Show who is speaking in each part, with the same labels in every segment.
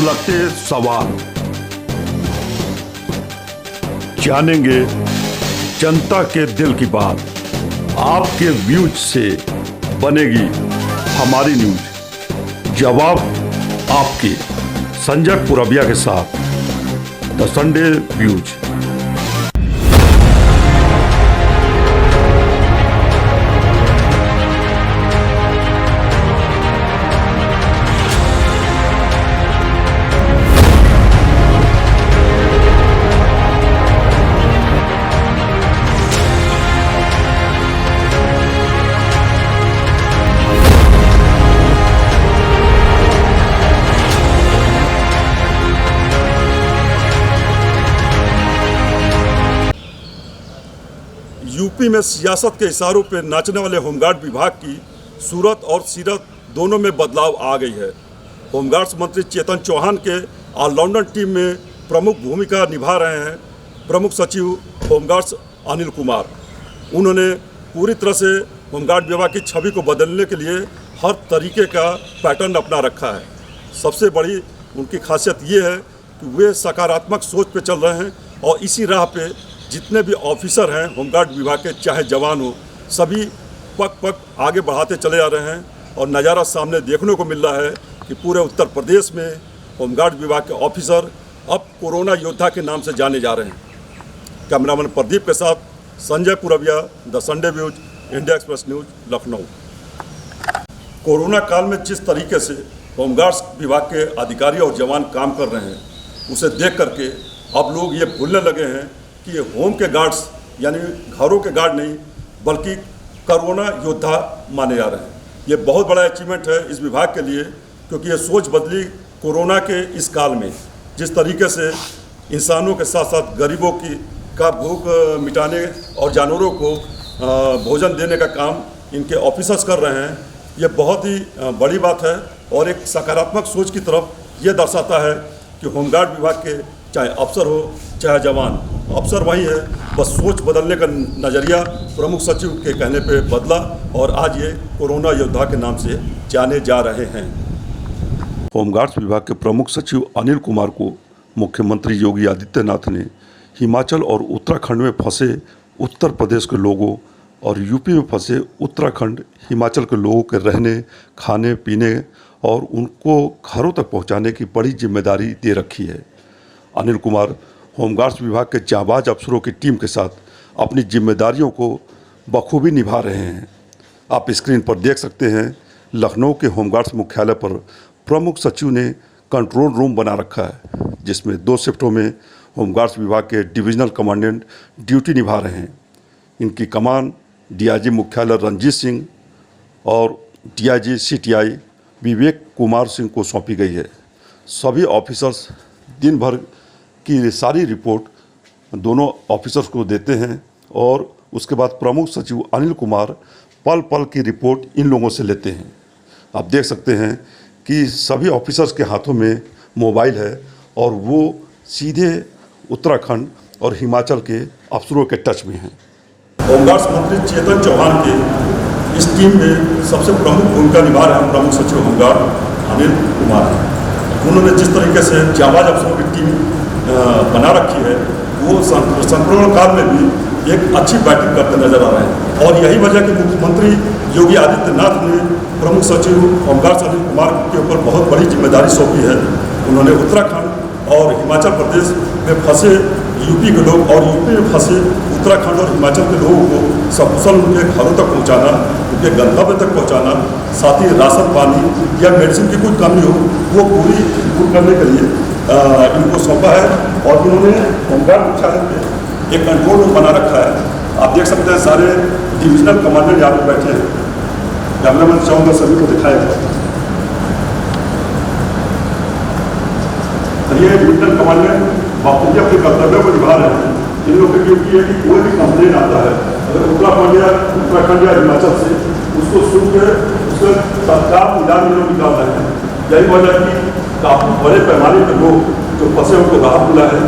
Speaker 1: सुलगते सवाल जानेंगे जनता के दिल की बात। आपके व्यूज से बनेगी हमारी न्यूज। जवाब आपके संजय पुरबिया के साथ द संडे व्यूज।
Speaker 2: यूपी में सियासत के इशारों पर नाचने वाले होमगार्ड विभाग की सूरत और सीरत दोनों में बदलाव आ गई है। होमगार्ड्स मंत्री चेतन चौहान के ऑलराउंडर टीम में प्रमुख भूमिका निभा रहे हैं प्रमुख सचिव होमगार्ड्स अनिल कुमार। उन्होंने पूरी तरह से होमगार्ड विभाग की छवि को बदलने के लिए हर तरीके का पैटर्न अपना रखा है। सबसे बड़ी उनकी खासियत ये है कि वे सकारात्मक सोच पे चल रहे हैं और इसी राह पे जितने भी ऑफिसर हैं होमगार्ड विभाग के, चाहे जवान हो, सभी पग पग आगे बढ़ाते चले जा रहे हैं। और नज़ारा सामने देखने को मिल रहा है कि पूरे उत्तर प्रदेश में होमगार्ड विभाग के ऑफिसर अब कोरोना योद्धा के नाम से जाने जा रहे हैं। कैमरामैन प्रदीप के साथ Sanjay Purbiya, the Sunday views, India express news, Lucknow. Corona काल में जिस तरीके से होमगार्ड्स विभाग के अधिकारी और जवान काम कर रहे हैं, उसे देख करके अब लोग ये भूलने लगे हैं कि ये होम के गार्ड्स यानी घरों के गार्ड नहीं बल्कि कोरोना योद्धा माने जा रहे हैं। ये बहुत बड़ा अचीवमेंट है इस विभाग के लिए, क्योंकि ये सोच बदली कोरोना के इस काल में। जिस तरीके से इंसानों के साथ साथ गरीबों का भूख मिटाने और जानवरों को भोजन देने का काम इनके ऑफिसर्स कर रहे हैं, ये बहुत ही बड़ी बात है और एक सकारात्मक सोच की तरफ ये दर्शाता है कि होमगार्ड विभाग के चाहे अफसर हो चाहे जवान, अफसर वही है, बस सोच बदलने का नज़रिया प्रमुख सचिव के कहने पे बदला और आज ये कोरोना योद्धा के नाम से जाने जा रहे हैं।
Speaker 1: होमगार्ड्स विभाग के प्रमुख सचिव अनिल कुमार को मुख्यमंत्री योगी आदित्यनाथ ने हिमाचल और उत्तराखंड में फंसे उत्तर प्रदेश के लोगों और यूपी में फंसे उत्तराखंड हिमाचल के लोगों के रहने, खाने पीने और उनको घरों तक पहुंचाने की बड़ी जिम्मेदारी दे रखी है। अनिल कुमार होमगार्ड्स विभाग के जांबाज अफसरों की टीम के साथ अपनी जिम्मेदारियों को बखूबी निभा रहे हैं। आप स्क्रीन पर देख सकते हैं, लखनऊ के होमगार्ड्स मुख्यालय पर प्रमुख सचिव ने कंट्रोल रूम बना रखा है, जिसमें 2 शिफ्टों में होमगार्ड्स विभाग के डिविजनल कमांडेंट ड्यूटी निभा रहे हैं। इनकी कमान डीआईजी मुख्यालय रंजीत सिंह और डीआईजी सीटीआई विवेक कुमार सिंह को सौंपी गई है। सभी ऑफिसर्स दिन भर की सारी रिपोर्ट दोनों ऑफिसर्स को देते हैं और उसके बाद प्रमुख सचिव अनिल कुमार पल पल की रिपोर्ट इन लोगों से लेते हैं। आप देख सकते हैं कि सभी ऑफिसर्स के हाथों में मोबाइल है और वो सीधे उत्तराखंड और हिमाचल के अफसरों के टच में हैं।
Speaker 2: होमगार्ड्स मंत्री चेतन चौहान के इस टीम में सबसे प्रमुख भूमिका निभा रहे हैं प्रमुख सचिव होमगार्ड अनिल कुमार। उन्होंने जिस तरीके से जांबाज अफसरों की टीम बना रखी है, वो संक्रमण काल में भी एक अच्छी बैटिंग करते नजर आ रहे हैं। और यही वजह कि मुख्यमंत्री योगी आदित्यनाथ ने प्रमुख सचिव होमगार्ड्स अनिल कुमार के ऊपर बहुत बड़ी जिम्मेदारी सौंपी है। उन्होंने उत्तराखंड और हिमाचल प्रदेश में फंसे यूपी के लोग और यूपी में फंसे उत्तराखंड और हिमाचल के लोगों को सकुशल उनके घरों तक पहुंचाना, उनके गंतव्य तक पहुंचाना, साथ ही राशन पानी या मेडिसिन की कोई कमी हो वो पूरी दूर करने के लिए इनको सौंपा है। और उन्होंने होमगार्ड मुख्यालय पे एक कंट्रोल रूम बना रखा है। आप देख सकते हैं सारे डिविजनल कमांडेंट यहाँ पे बैठे हैं। कैमरामैन चाहूँगा सभी को दिखाएगा। ये डिविजनल कमांडेंट बापूजी अपने कर्तव्य को निभा रहे हैं। इन लोगों की ड्यूटी है कि कोई भी कंप्लेन आता है अगर उत्तराखंड या हिमाचल से, उसको सुन के उसका तत्काल निदान लोग निकाल रहे हैं। यही वजह की काफ़ी बड़े पैमाने पर लोग जो फंसे उनको राहत मिला है।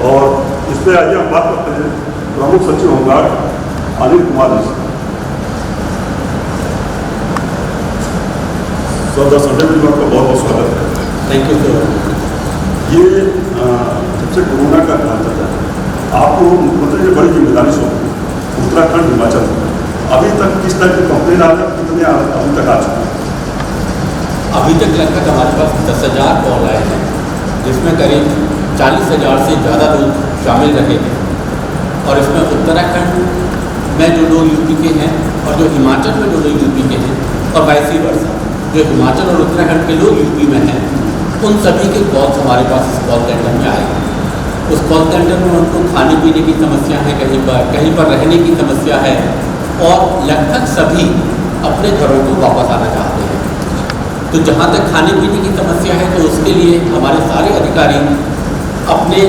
Speaker 2: और इस पर आइए हम बात करते हैं प्रमुख सचिव होमगार्ड अनिल कुमार जी से। सर, द संडे व्यूज में आपका बहुत बहुत स्वागत है।
Speaker 3: Thank you sir.
Speaker 2: ये जब से कोरोना का काल चल रहा है, आपको मुख्यमंत्री ने बड़ी जिम्मेदारी सौंपी, उत्तराखंड हिमाचल, अभी तक किस टाइप की कंप्लेन आ रहा है, कितने अभी तक आ चुके हैं?
Speaker 3: अभी तक लगभग हमारे पास 10,000 कॉल आए हैं, जिसमें करीब 40,000 से ज़्यादा लोग शामिल रहे हैं। और इसमें उत्तराखंड में जो लोग यूपी के हैं और जो हिमाचल में जो लोग यूपी के हैं, और वाइस वर्सा जो हिमाचल और उत्तराखंड के लोग यूपी में हैं, उन सभी के कॉल्स हमारे पास इस कॉल सेंटर में आए हैं। उस कॉल सेंटर में उनको खाने पीने की समस्या है, कहीं पर रहने की समस्या है, और लगभग सभी अपने घरों को वापस आना चाहते हैं। तो जहाँ तक खाने पीने की समस्या है, तो उसके लिए हमारे सारे अधिकारी अपने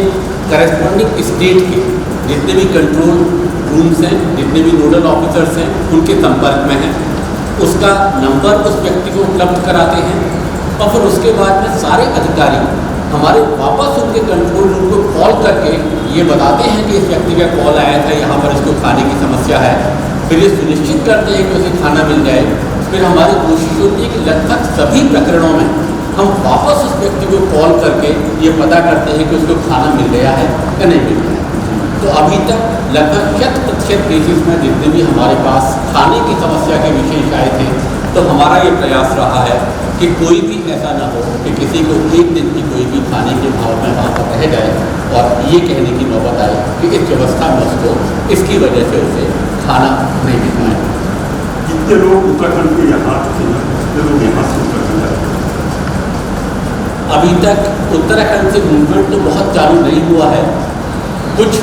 Speaker 3: करस्पॉन्डिंग स्टेट के जितने भी कंट्रोल रूम्स हैं, जितने भी नोडल ऑफिसर्स हैं, उनके संपर्क में हैं। उसका नंबर उस व्यक्ति को उपलब्ध कराते हैं, और फिर उसके बाद में सारे अधिकारी हमारे वापस उनके कंट्रोल रूम को कॉल करके ये बताते हैं कि इस व्यक्ति का कॉल आया था, यहाँ पर इसको खाने की समस्या है। फिर ये सुनिश्चित करते हैं कि उसे खाना मिल जाए। फिर हमारी कोशिश होती है कि लगभग सभी प्रकरणों में हम वापस उस व्यक्ति को कॉल करके ये पता करते हैं कि उसको खाना मिल गया है या नहीं मिल गया है। तो अभी तक लगभग 100% केसेस में जितने भी हमारे पास खाने की समस्या के विशेष आए थे, तो हमारा ये प्रयास रहा है कि कोई भी ऐसा ना हो कि किसी को एक दिन की कोई भी खाने के भाव में वहाँ पर रह जाए और ये कहने की नौबत आए कि इस व्यवस्था में उसको इसकी वजह से उसे खाना नहीं मिल पाए।
Speaker 2: कितने लोग उत्तराखंड के यहाँ आते हैं, कितने लोग यहाँ से उत्तराखंड जाते हैं?
Speaker 3: अभी तक उत्तराखंड से मूवमेंट तो बहुत चालू नहीं हुआ है। कुछ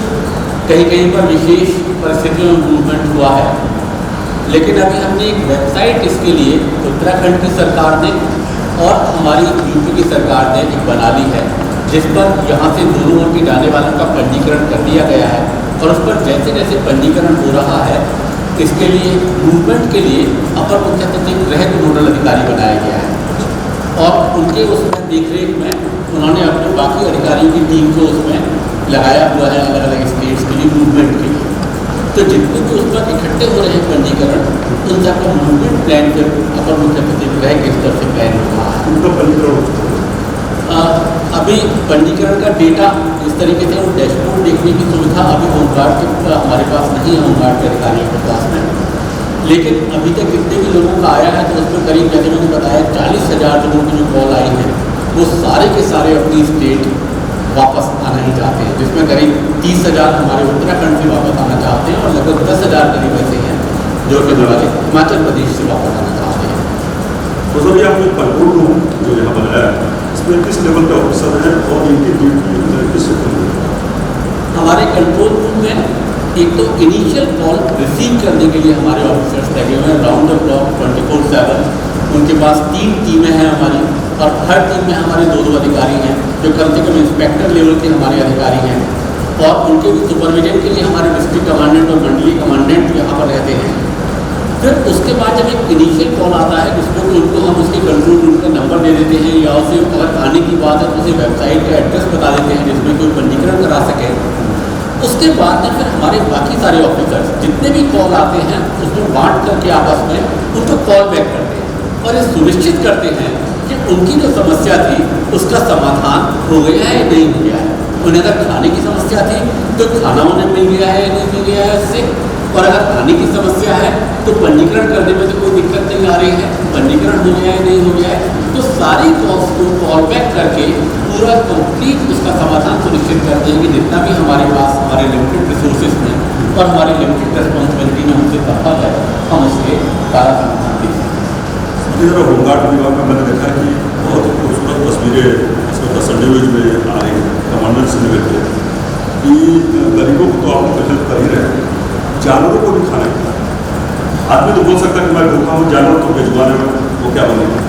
Speaker 3: कहीं पर विशेष परिस्थितियों में मूवमेंट हुआ है, लेकिन अभी हमने एक वेबसाइट इसके लिए उत्तराखंड की सरकार ने और हमारी यूपी की सरकार ने एक बना ली है, जिस पर यहाँ से दोनों ओर के जाने वालों का पंजीकरण कर दिया गया है। और उस पर जैसे जैसे पंजीकरण हो रहा है, इसके लिए मूवमेंट के लिए अपर मुख्य सचिव रहित नोडल अधिकारी बनाया गया है, और उनके उसमें देखरेख में उन्होंने अपने बाकी अधिकारियों की टीम को उसमें लगाया हुआ है, अलग अलग स्टेट्स के लिए मूवमेंट के लिए। तो जितने भी उस पर इकट्ठे हो रहे हैं पंजीकरण, उन सबका मूवमेंट प्लान फिर अपर मुख्य सचिव रह के स्तर से प्लान हो रहा है।
Speaker 2: उनका पंजीकरण
Speaker 3: अभी पंजीकरण का डेटा इस तरीके से वो डैशबोर्ड देखने की सुविधा अभी होमगार्ड के हमारे पास नहीं है, होमगार्ड के अधिकारियों के पास में। लेकिन अभी तक जितने भी लोगों का आया है, तो उसमें करीब जैसे मैंने बताया 40,000 लोगों की जो कॉल आई है, वो सारे के सारे अपनी स्टेट वापस आना ही चाहते हैं, जिसमें करीब 30,000 हमारे उत्तराखंड से वापस आना चाहते हैं, और लगभग 10,000 करीब ऐसे हैं जो कि हमारे हिमाचल प्रदेश से वापस आना चाहते हैं।
Speaker 2: तो सर, ये आपने कंट्रोल रूम जो यहाँ बनाया है, इसमें किस लेवल के ऑफिसर हैं और इनकी ड्यूटी किस
Speaker 3: हमारे कंट्रोल रूम में एक तो इनिशियल कॉल रिसीव करने के लिए हमारे ऑफिसर्स लगे हुए हैं राउंड द क्लॉक 24/7। उनके पास 3 टीमें हैं हमारी, और हर टीम में हमारे 2 अधिकारी हैं जो कम से कम इंस्पेक्टर लेवल के हमारे अधिकारी हैं, और उनके भी सुपरविजन के लिए हमारे डिस्ट्रिक्ट कमांडेंट और मंडलीय कमांडेंट यहाँ पर रहते हैं। फिर उसके बाद जब एक इनिशियल कॉल आता है, जिसको उनको हम उसके कंट्रोल रूम का नंबर दे देते हैं, या उसे अगर आने की बात है तो उसे वेबसाइट का एड्रेस बता देते हैं जिसमें कोई पंजीकरण करा सके। उसके बाद में फिर हमारे बाकी सारे ऑफिसर्स जितने भी कॉल आते हैं, उसमें बांट करके आपस में उनको कॉल बैक करते हैं, और ये सुनिश्चित करते हैं कि उनकी जो समस्या थी उसका समाधान हो गया है या नहीं हो गया है। उन्हें अगर खाने की समस्या थी तो खाना उन्हें मिल गया है या नहीं मिल गया है उससे, और अगर खाने की समस्या है तो पंजीकरण करने में तो कोई दिक्कत नहीं आ रही है, पंजीकरण हो गया है नहीं हो गया है। तो सारी कॉल्स को कॉल बैक करके पूरा कंप्लीट उसका समाधान सुनिश्चित करते हैं कि जितना भी हमारे पास हमारे लिमिटेड रिसोर्सेज में और हमारी लिमिटेड रिस्पॉन्सिबिलिटी में हमसे संभव है, हम उसके सारा समाधान दे सकें।
Speaker 2: होमगार्ड विभाग में मैंने देखा कि बहुत खूबसूरत तस्वीरें इसमें संडे न्यूज में आ रही हैं, कमांडर से निकलते कि गरीबों को तो आप हेल्प कर ही रहे हैं, जानवरों को भी खाना खिलाना। आदमी तो बोल सकता है कि मैं भूखा हूँ, जानवर तो भिजवाने में वो क्या बनेगा।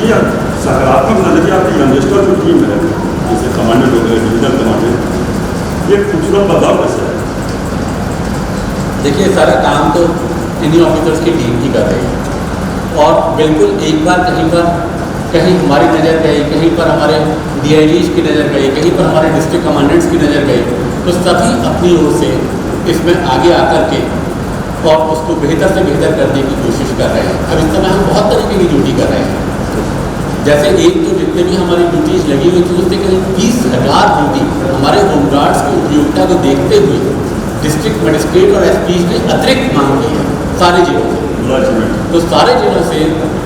Speaker 2: ये सकारात्मक नजरिया आपकी यंगस्टर जो टीम है, जैसे कमांडेंट हो गए, डिविजनल कमांडेंट, ये खूबसूरत बदलाव कैसे है?
Speaker 3: देखिए, सारा काम तो इन्हीं ऑफिसर्स की टीम ही कर रही है, और बिल्कुल एक बार कहीं हमारी नज़र गई, कहीं पर हमारे DIGs की नज़र गई, कहीं पर हमारे डिस्ट्रिक्ट कमांडेंट्स की नज़र गई, तो सभी अपनी ओर से इसमें आगे आकर के और उसको बेहतर से बेहतर करने की कोशिश कर रहे हैं। अब इस समय हम बहुत तरीके की ड्यूटी कर रहे हैं। जैसे एक तो जितने भी हमारी ड्यूटीज़ लगी हुई थी उससे करीब 20,000 ड्यूटी हमारे होमगार्ड्स की उपयोगिता को देखते हुए डिस्ट्रिक्ट मजिस्ट्रेट और एसपी ने अतिरिक्त मांग की है सारे जिलों से। तो सारे जिलों से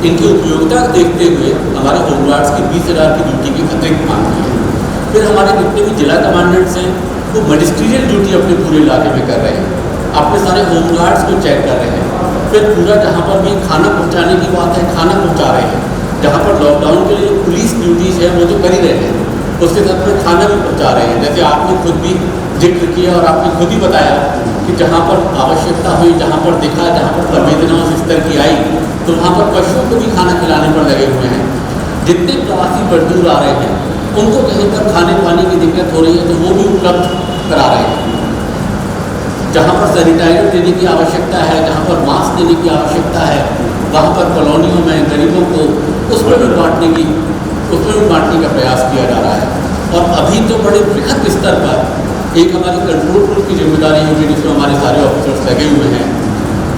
Speaker 3: इनकी उपयोगिता को देखते हुए हमारे होमगार्ड्स की 20,000 की ड्यूटी की अतिरिक्त मांग की है। फिर हमारे जितने भी जिला कमांडेंट्स हैं वो मजिस्ट्रियल ड्यूटी अपने पूरे इलाके में कर रहे हैं, अपने सारे होमगार्ड्स को चेक कर रहे हैं। फिर पूरा जहाँ पर भी खाना पहुँचाने की बात है खाना पहुँचा रहे हैं, जहाँ पर लॉकडाउन के लिए पुलिस ड्यूटीज़ है वो तो कर ही रहे हैं, उसके साथ में खाना भी पहुँचा रहे हैं। जैसे आपने खुद भी जिक्र किया और आपने खुद ही बताया कि जहाँ पर आवश्यकता हुई, जहाँ पर दिखा, जहाँ पर संवेदना उस स्तर की आई तो वहाँ पर पशुओं को भी खाना खिलाने पर लगे हुए हैं। जितने प्रवासी मजदूर आ रहे हैं उनको कहीं पर खाने पानी की दिक्कत हो रही है तो वो भी उपलब्ध करा रहे हैं। जहाँ पर सैनिटाइजर देने की आवश्यकता है, जहाँ पर मास्क देने की आवश्यकता है, वहाँ पर कॉलोनियों में गरीबों को उसमें भी बांटने का प्रयास किया जा रहा है। और अभी तो बड़े बृहद स्तर पर एक हमारी कंट्रोल रूम की जिम्मेदारी होगी जिसमें हमारे सारे ऑफिसर्स लगे हुए हैं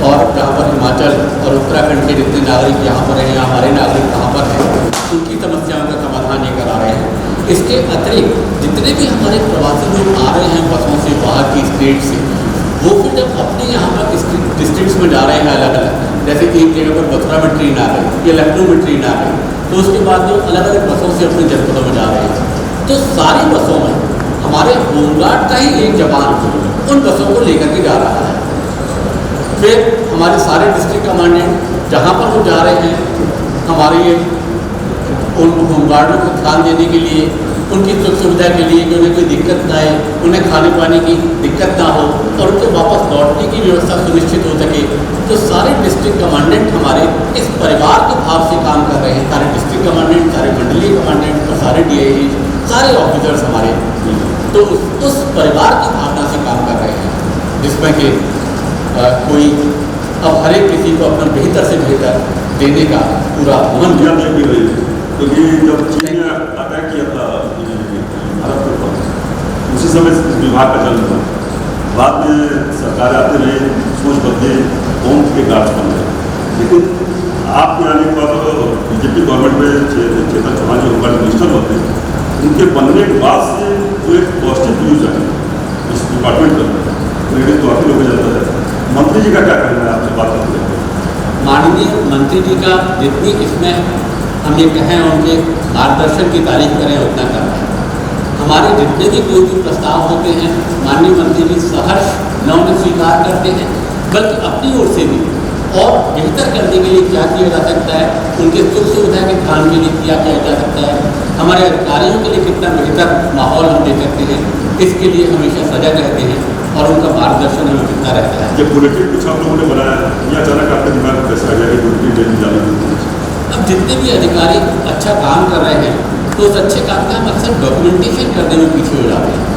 Speaker 3: और जहाँ पर हिमाचल और उत्तराखंड के जितने नागरिक यहाँ पर हैं या हमारे नागरिक कहाँ पर हैं उनकी समस्याओं का समाधान ये करा रहे हैं। इसके अतिरिक्त जितने भी हमारे प्रवासी लोग आ रहे हैं बसों से बाहर की स्टेट से, वो फिर जब अपने यहाँ पर डिस्ट्रिक्ट्स में जा रहे हैं अलग अलग, जैसे एक जगह पर मथुरा में ट्रेन आ गई या लखनऊ में ट्रेन आ गई तो उसके बाद वो अलग अलग बसों से अपने जनपदों में जा रहे हैं। तो सारी बसों में हमारे होमगार्ड का ही एक जवान उन बसों को लेकर के जा रहा है। फिर हमारे सारे डिस्ट्रिक्ट कमांडेंट जहाँ पर वो जा रहे हैं हमारे उन होमगार्डों को ध्यान देने के लिए, उनकी सुख सुविधा के लिए कि उन्हें कोई दिक्कत ना आए, उन्हें खाने पाने की दिक्कत ना हो और उनके वापस लौटने की व्यवस्था सुनिश्चित हो सके। तो सारे डिस्ट्रिक्ट कमांडेंट हमारे इस परिवार के भाव से काम कर रहे हैं, सारे डिस्ट्रिक्ट कमांडेंट, सारे मंडलीय कमांडेंट और सारे DIG, सारे ऑफिसर्स हमारे तो उस परिवार की भावना से काम कर रहे हैं, जिसमें कि कोई अब हर एक किसी को अपना बेहतर से बेहतर देने का पूरा मन
Speaker 2: दुनिया देख भी रही है। तो ये जब चीन ने अटैक किया था भारत के ऊपर, उसी समय इस विभाग का जन्म हुआ। बाद में सरकार आते रहे, सोच बदले, होम के गार्ड्स बन गए। लेकिन आपके आने के बाद बीजेपी गवर्नमेंट में चेतन चौहान जो होमगार्ड मिनिस्टर होते हैं, उनके बनने के बाद से जो एक पॉजिटिव न्यूज है इस डिपार्टमेंट का, क्रेडिट तो आपके लोग जाता है। मंत्री जी का क्या कहना है आपसे बात करते हैं?
Speaker 3: माननीय मंत्री जी का जितनी इसमें हम ये कहें उनके मार्गदर्शन की तारीफ करें उतना कम है। हमारे जितने भी कोई भी प्रस्ताव होते हैं माननीय मंत्री जी सहर्ष न उन्हें स्वीकार करते हैं, बल्कि अपनी ओर से भी और बेहतर करने के लिए क्या किया जा सकता है, उनके सुख सुविधा के ध्यान के लिए क्या किया जा सकता है, हमारे अधिकारियों के लिए कितना बेहतर माहौल हम दे सकते हैं, इसके लिए हमेशा सजग रहते हैं और उनका मार्गदर्शन हमें कितना रहता है।
Speaker 2: जब बुलेटिन कुछ आप लोगों ने बनाया या अचानक आपके दिमाग में कैसे आ गया कि बुलेटिन डेली जाना?
Speaker 3: अब जितने भी अधिकारी अच्छा काम कर रहे हैं तो उस अच्छे काम का हम अक्सर डॉक्यूमेंटेशन करने में पीछे हो जाते हैं।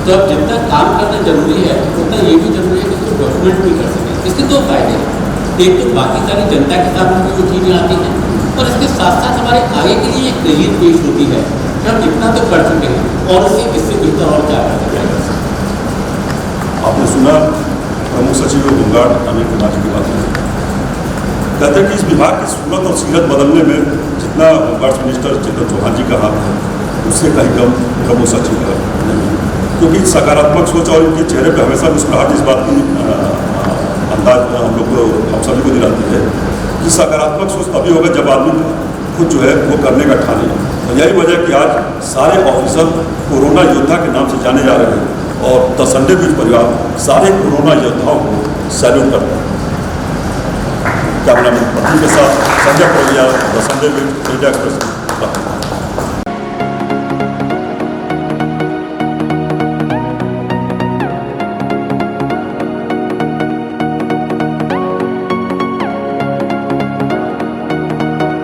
Speaker 3: तो अब जितना काम करना जरूरी है उतना ये भी जरूरी है कि उसको डॉक्यूमेंट भी कर सकें। इसके दो फायदे हैं, एक तो बाकी सारी जनता के सामने भी वो चीज़ें आती हैं और इसके साथ साथ हमारे आगे के लिए एक दलील पेश होती है कि हम इतना तो कर चुके हैं और इससे बेहतर और क्या कर सकते हैं।
Speaker 2: आपने सुना प्रमुख सचिव होमगार्ड अनिल कुमार जी की बात है, कहते हैं कि इस विभाग की सूरत और सीरत बदलने में जितना होमगार्ड मिनिस्टर चेतन चौहान जी का हाथ है उससे कहीं कम प्रमुख सचिव का नहीं, क्योंकि सकारात्मक सोच और इनके चेहरे पर हमेशा मुस्कुराहट इस बात की अंदाज हम लोग को हम सभी को दिलाती है कि सकारात्मक सोच तभी होगा जब आदमी खुद जो है वो करने का ठाने। तो यही वजह कि आज सारे ऑफिसर कोरोना योद्धा के नाम से जाने जा रहे हैं और द संडे न्यूज परिवार सारे कोरोना योद्धाओं को सैल्यूट करता है। कैमरामैन पत्नी के साथ Sanjay Koliya, the Sunday news, India express.